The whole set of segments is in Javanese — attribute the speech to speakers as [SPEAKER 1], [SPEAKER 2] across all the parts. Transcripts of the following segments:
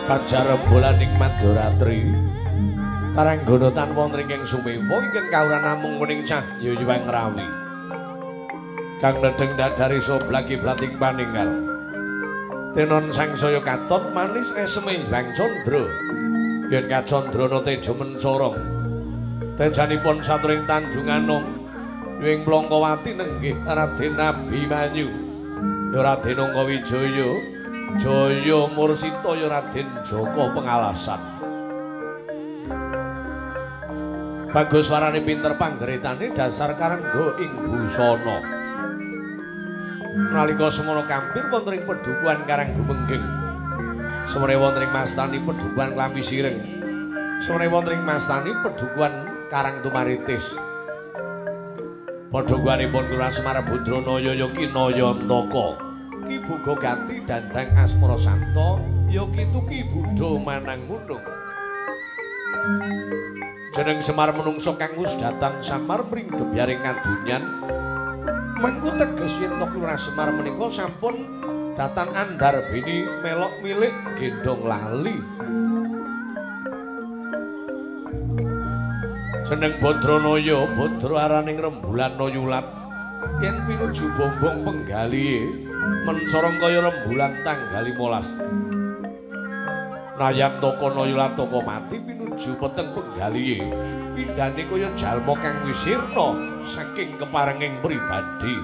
[SPEAKER 1] Pajar rembulan ing Madoratri Taranggono tan wonten ing sumewa ingkang kawuran namung muning cahya yuwang rawi kang nedheng dadari soblagi blating paninggal tenon sangsaya katon manis eseme Hyang Candra yen kacandrana teja mencorong tejanipun saturing tandungan nom ing Plangkawati nenggih Raden Abimanyu ya Raden Anggawijaya Jaya Mursita ya Raden Jaka Pengalasan. Bagus warane pinter panggretane dasar karangga ing busana. Nalika semono kampir wonten ing pedukuhan Karang Gumenggeng. Semene wonten ing mastani pedukuhan Klambi Sireng. Semene wonten ing mastani pedukuhan Karang Tumaritis. Pedukuhanipun Kula Semar Badranaya ya Kinaya Antaka. Ki Boga Ganti Dandang Asmara Santa ya kitu Ki Budha Manang Munung. Jeneng Semar menungso kang wis datang samar mring gebyaring kadunyan. Mengku teges yen to Kula Semar menika sampun datang andar bini melok milik gendong lali. Jeneng Badranaya Badra araning rembulan Nayulat. Yen pinuju bombong penggalihe mencorong kaya rembulan tanggal 15. Nayantaka Nayulat toko mati pinuju peteng penggalihe pindhane kaya jalma kang wis sirna saking keparenging pribadi.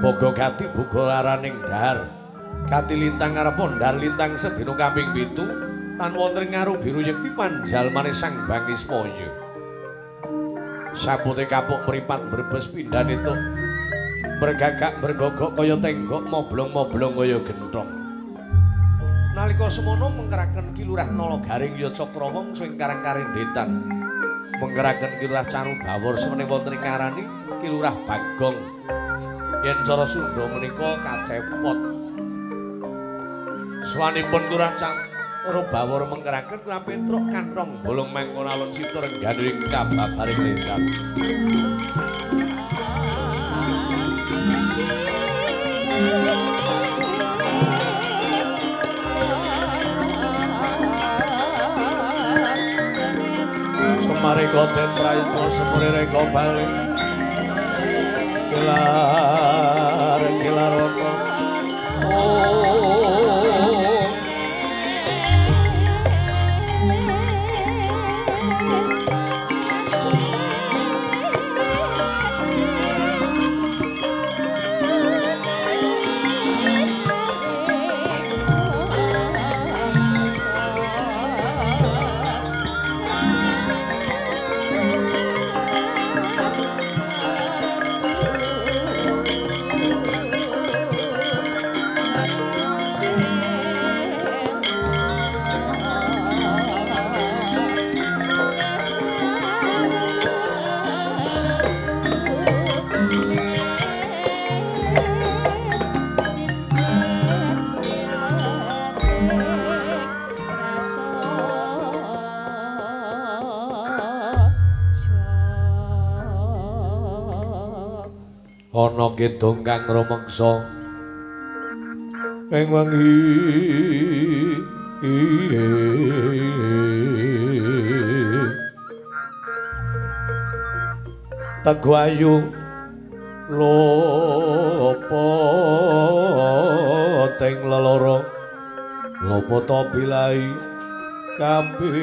[SPEAKER 1] Boga Gati boga araning dahar. Gati lintang arep ndar lintang sedina kaping 7 tan wonten ngaru biru yekti panjalmane Sang Bangismaya. Sapute kapuk mripat brebes pindhane tuk bergagak bergogok kaya tenggok moblong-moblong kaya genthong. Nalika semono mengkeraken Ki Lurah Nalagaring ya Cakrawong sing karang karendetan. Mengkeraken Ki Lurah Canubawur semene wonten ing ngarani Ki Lurah Bagong. Yen cara Sunda menika kacepot. Swanipun Ki Lurah Canubawur mengkeraken Kula Petruk kanthong bolong mangkon alun situr rengganing kababaring lesan. Semare koten prayitna semure reka bali kilar kilarono ana kidung kang rumangsa ing wengi Teguayu lopo teng leloro lopo to bilai kabeh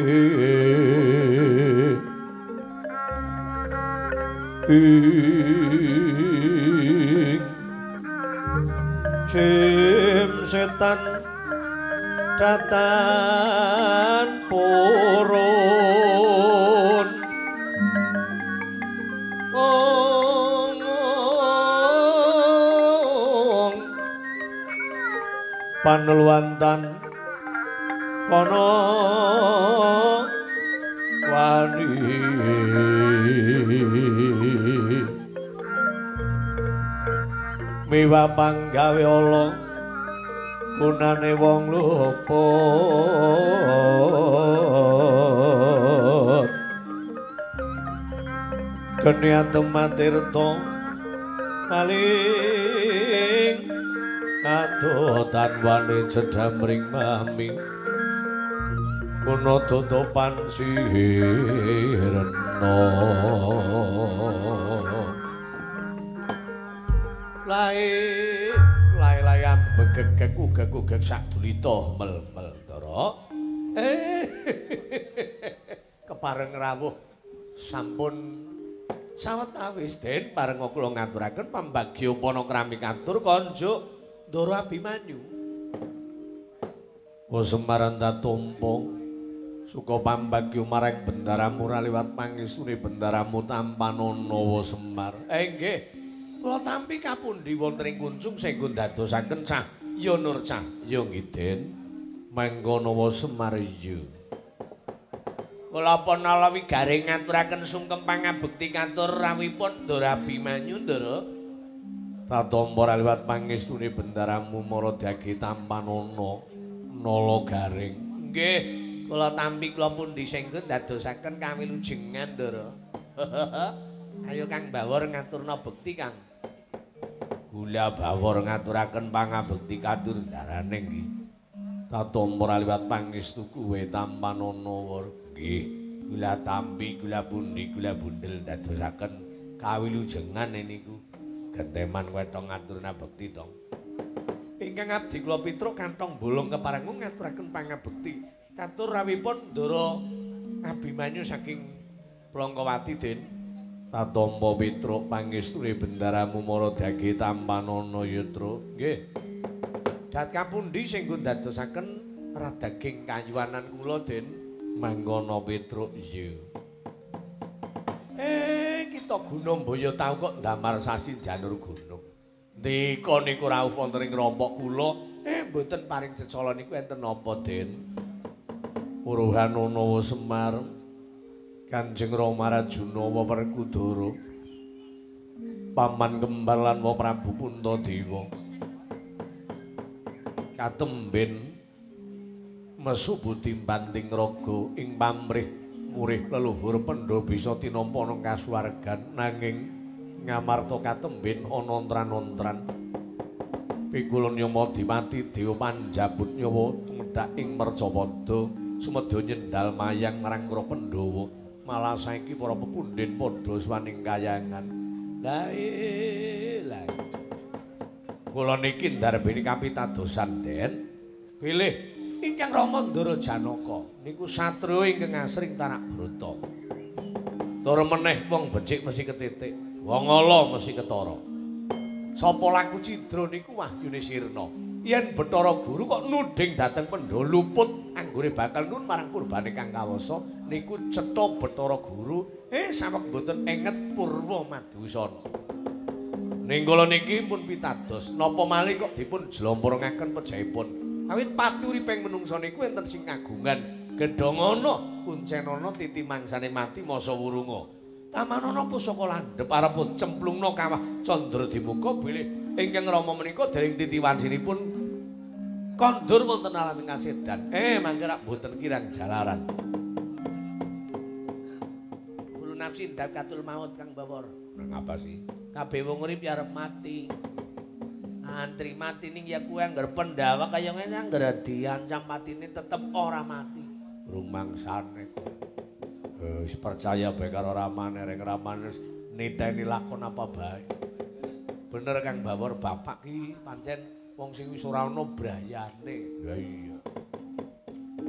[SPEAKER 1] Jim setan datan pur panulwantan kono wani miwa panggawe ala gunane wong luput geni atematirta maling adotan wani cedhamring mami kuna tutupan sirena lai-layan begegek ugek-ugek sadulita mel-mel Ndara kepareng rawuh sampun sawetawis Den pareng kula ngaturaken pambagya panakrami katur kanjuk Ndara Abimanyu Semar tatumpa suka pambagya marang bendaramu liwat pangestune bendaramu Tampanana Semar nggih kula tampi kapundi wonten ing kuncung saengga dadosaken cah ya nur cah ya nggih Den mangkono Semar iya kula panalawi garing ngaturaken sungkem pangabekti katur rawuhipun Ndara Abimanyu Ndara tatampa liwat pangestune bendaramu Maradagi Tampanana Nala Garing nggih kula tampi kula pundi saengga dadosaken kawilujengan Ndara ayo Kang Bawor ngaturna bekti Kang Gula Bawor ngaturaken pangabekti katur ndarane nggih tatampa liwat pangestu kuwe Tampanana nggih kula tampi kula pundi kula bundel dadosaken kawilujengan niku genteman wetong ngaturna bekti tong ingkang abdi kula pitruk kantong bolong keparengung ngaturaken pangabekti katur rawuhipun Ndara Abimanyu saking Plongkowati Den tatampa pitruk pangestune bendaramu Maradagi Tampanana Yatra nggih dat kapundi sing dadosaken radaging kayuwanan kula Den mangkono pitruk iya kita Gunung Boyo tau kok ndamar sasi janur gunung ndika niku rawuh wonten ing rompok kula mboten paring cecala niku enten napa Den Uruhanana Semar Kanjeng Rama Rajunawa Werkudara Paman Kembar lan Prabu Puntadewa katemben mesu budi banting raga ing pamrih murih leluhur pendha bisa tinampa nang kasuwargan nanging ngamarta katemben ana ontran-ontran pikulun Yama Dimati Dewa Panjabut nyawa tumedhak ing Mercapada sumedya nyendhal mayang marang para Pandhawa malah saiki para pepundhen padha swaning kayangan la kula niki ndarbeni kapitadosan Den pilih ingkang Rama Ndara Janaka niku satriya ingkang asring tarak brata tur meneh wong becik mesti ketitik wong ala mesti ketara sapa laku cidra niku wahyune sirna yen Bathara Guru kok nuding dhateng Pandhawa luput anggure bakal nun marang purbane Kang Kawasa niku cetha Bathara Guru saweg boten enget purwa madusana ning kula niki pun pitados napa malih kok dipun jlomporongaken pejahipun awit pati uriping menungsa niku enten sing kagungan gedhongana kuncenana titi mangsane mati masa wurunga tamanana pusaka landhep arep cemplungna kawah Candradimuka bilih ingkang Rama menika dereng titi wansinipun kondur wonten alaming kasedan mangke rak boten kirang jalaran kula nafsi ndap katul maut Kang Bawor nang apa sih kabeh wong urip ya arep mati antri mati ning ya kuwi anggar Pandhawa kaya ngene anggar diancam matine tetep ora mati rumangsane kok wis percaya bae karo ramane rek ramane niteni lakon apa bae bener Kang Bawor bapak ki pancen wong sing wis ora ana brayane ya iya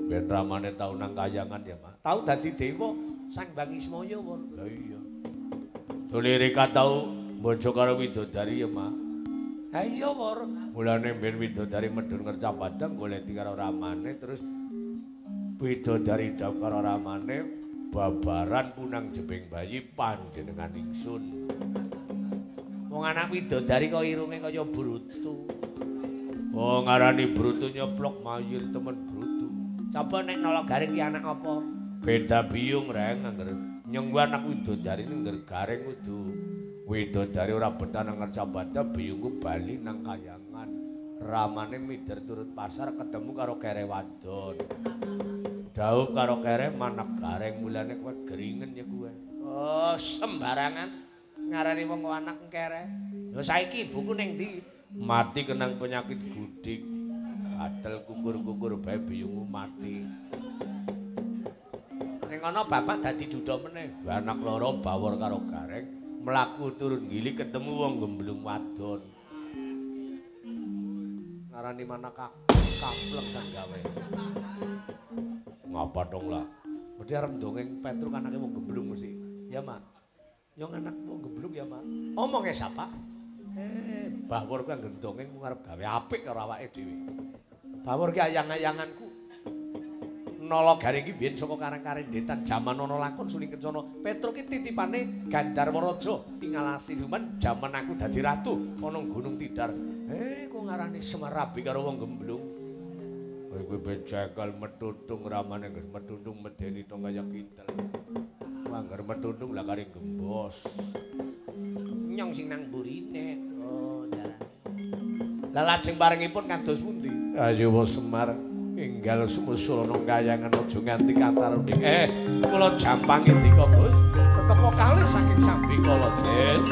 [SPEAKER 1] ben ramane tau nang kayangan ya Mas tau dadi dewa Sang Hyang Ismaya won lha iya Dolirika tau bojo karo widodari ya Mas ha iya Wor mulane ben widodari medhun ngerca padang goleti karo ramane terus widodari dawuh karo ramane babaran punang jebing bayi panjenengan ingsun wong anak widodari kok irunge kaya brutu Oh ngarani brutu nyoplok mayil temen brutu. Coba nek nolok garing ki anak apa? Beda biyung reng angger nyengku anak widodari ning ngger garing kudu widodari ora betah nang Ngercabada biyungku bali nang kayangan. Ramane mider turut pasar ketemu karo kere wadon. Daup karo kere manak garing mulane kowe geringen ya kowe. Oh sembarangan ngarani wong anak kere. Lho saiki ibuku ning ndi? Mati kenang penyakit gudik. Gatel kukur-kukur bae biyungmu mati. Ning ana bapak dadi duda meneh. Anak loro bawor karo gareng, mlaku turun gili ketemu wong gemblung wadon. Ngarani mana kaplek kan gawe. Ngapa dong lah? Mesti arep dongeng Petruk anake wong gemblung mesti. Ya, Mak. Yang anak wong gemblung ya, Mak. Omonge sapa? Bawor ku anggere dongeng mu arep gawe apik karo awake dhewe. Bawor ki ayang-ayanganku. Nala garing ki biyen saka Karang-Karendetan jaman ana lakon Suling Kencana. Petruk ki titipane Gandarwa Raja tinggal Siluman jaman aku dadi ratu ana Gunung Tidar. Kok ngarani Semarabi karo wong gemblung. Kowe becekel metudung ramane ngges metudung medeni to kaya kintel. Angger metudung lah kari gembos. Nyong sing nang burine. Oh, jalan. Lah lajeng paringipun kados pundi? Ayo Semar enggal sumusulana kayangan aja nganti katar. Kula jampangi ndika, Gus. Tetep kalih saking Sambikala, Den.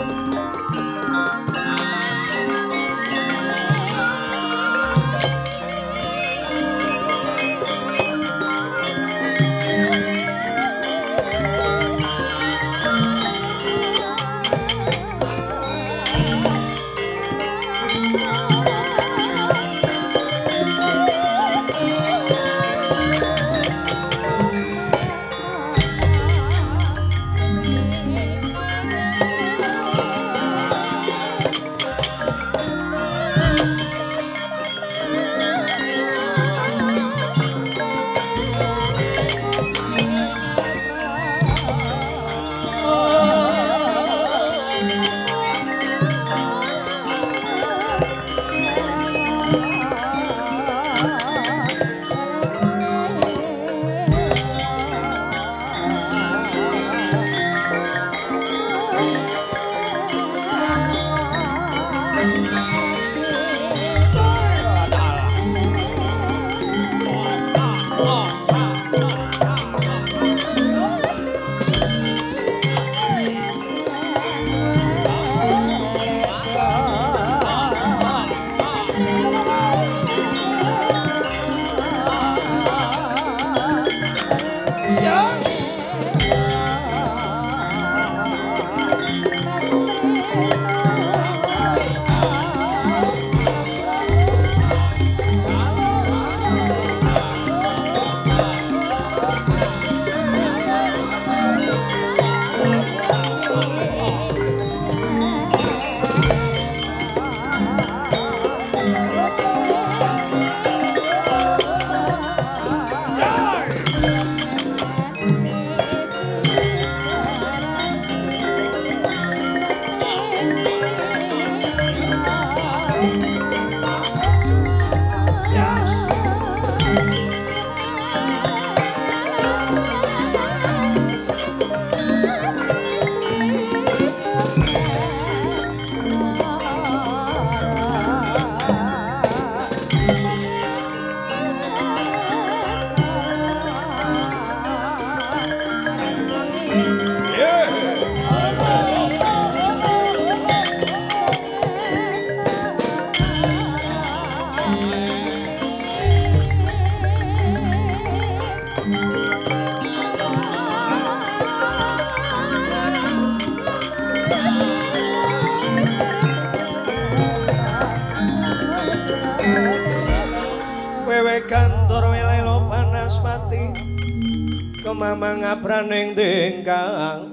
[SPEAKER 1] Mamang apraning dengkang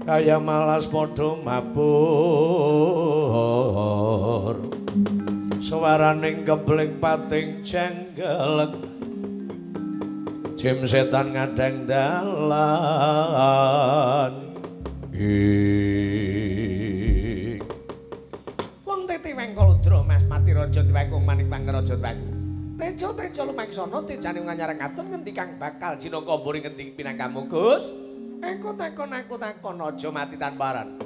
[SPEAKER 1] kaya malas padha mabur swaraning keblek pating jenggelek Jim setan ngadang dalan. Wong titi wengkol udra Mas Mati Raja Tiwekung Manik Pangraja Tiwekung. Tejo lumaksana tejane nganyareng atur ngendi kang bakal jinaka mburi ngendi pinangkamu Gus? Aku takon aja mati tanparan.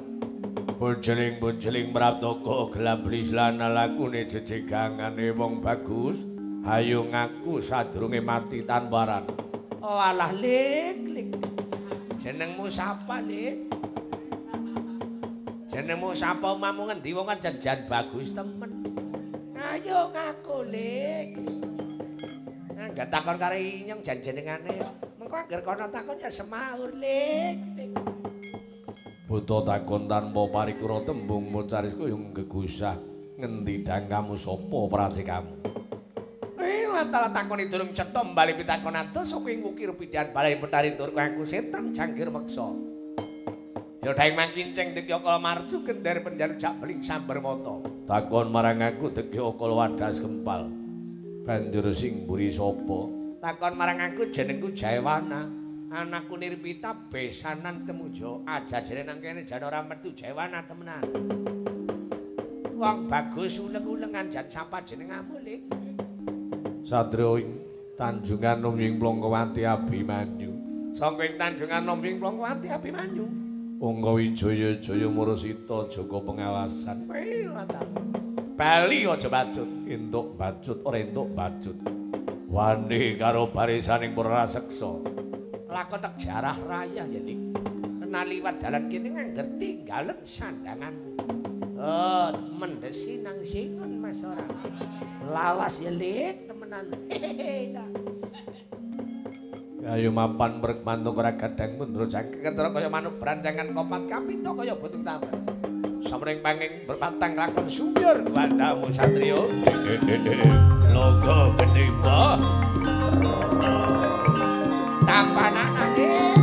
[SPEAKER 1] Bojeling mraptaka gelamblis lan lakune jejegangane wong bagus. Hayo ngaku sadurunge mati tanparan. Oh alah lik. Jenengmu sapa lik? Jenengmu sapa omamu ngendi wong kan jan bagus temen. Ayo ngaku lik. Angger takon karo inyong jan jenengane. Mengko angger kono takon ya semaur lik. Buta takon tanpa parikura tembung mocarisku yung gegusah. Ngendi dangkamu sapa pracikamu? Tala takoni durung cetha bali pitakon atus sok ngukir pidhan balai petari tur aku setan jangkir meksa. Ya daeng mangkinceng Degya Kala Marju gendar penjaru jak beling sambar mata. Takon marang aku Degya Kala wadas gempal. Banjur sing mburi sapa? Takon marang aku jenengku Jayawana. Anakku Nirpita besanan temujo ajajane nang kene jan ora metu Jayawana temenan. Wong bagus uleng-ulengan jan sapa jenengmu Lik? Satrio ing Tanjungan Numing Plongkowati Abimanyu. Sangka ing Tanjungan Numing Plongkowati Abimanyu. Angga Wijaya Jaya Murasita Joko pengawasan. Bali aja bacut, entuk bacut ora entuk bacut. Wani karo barisaning para raseksa. Lakon tek jarah raya ya Dik. Kena liwat dalan kene ngangger tinggalen sandanganmu. Oh, mendesi nang singun Mas ora. Lawas ya Lik temenan. Ayo mapan mrek mantuk ora gadang mundra jangkeng ketara kaya manuk branjangan kopat kapita kaya butung taman. Samring panging berpatang lakon sumbur wandamu satriya. Logo gedhe mbah. Tampanane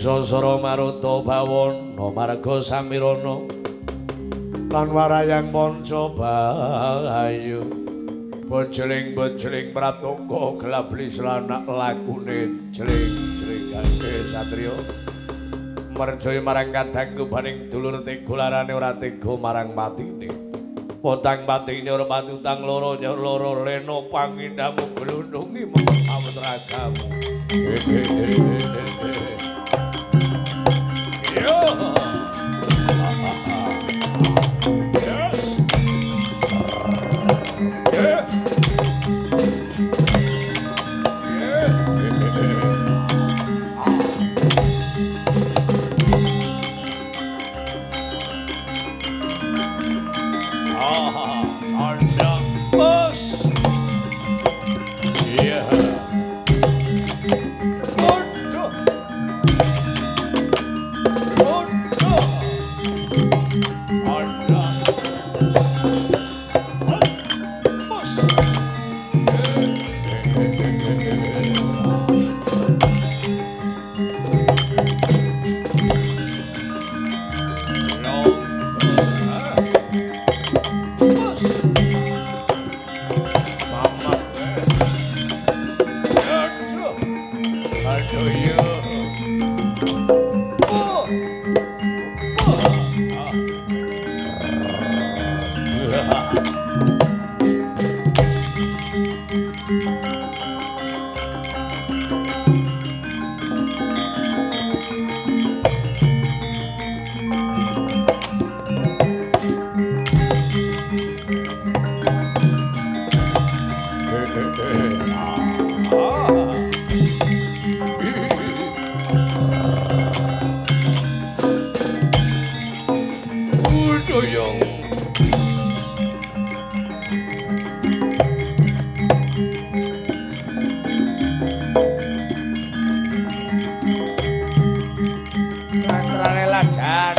[SPEAKER 1] Sosoro maruta bawana marga samirana lan warayang panca bayu bojling pratangga gelablis lanak lakune jling-jlingake satriya merjaya marang kadang kubaning dulur tega larane ora tega marang patine potang patine ora patutang loro nyor loro lena pangindamu glundungi mawut ragamu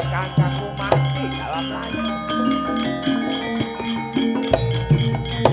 [SPEAKER 2] Kancaku mati dalam layu.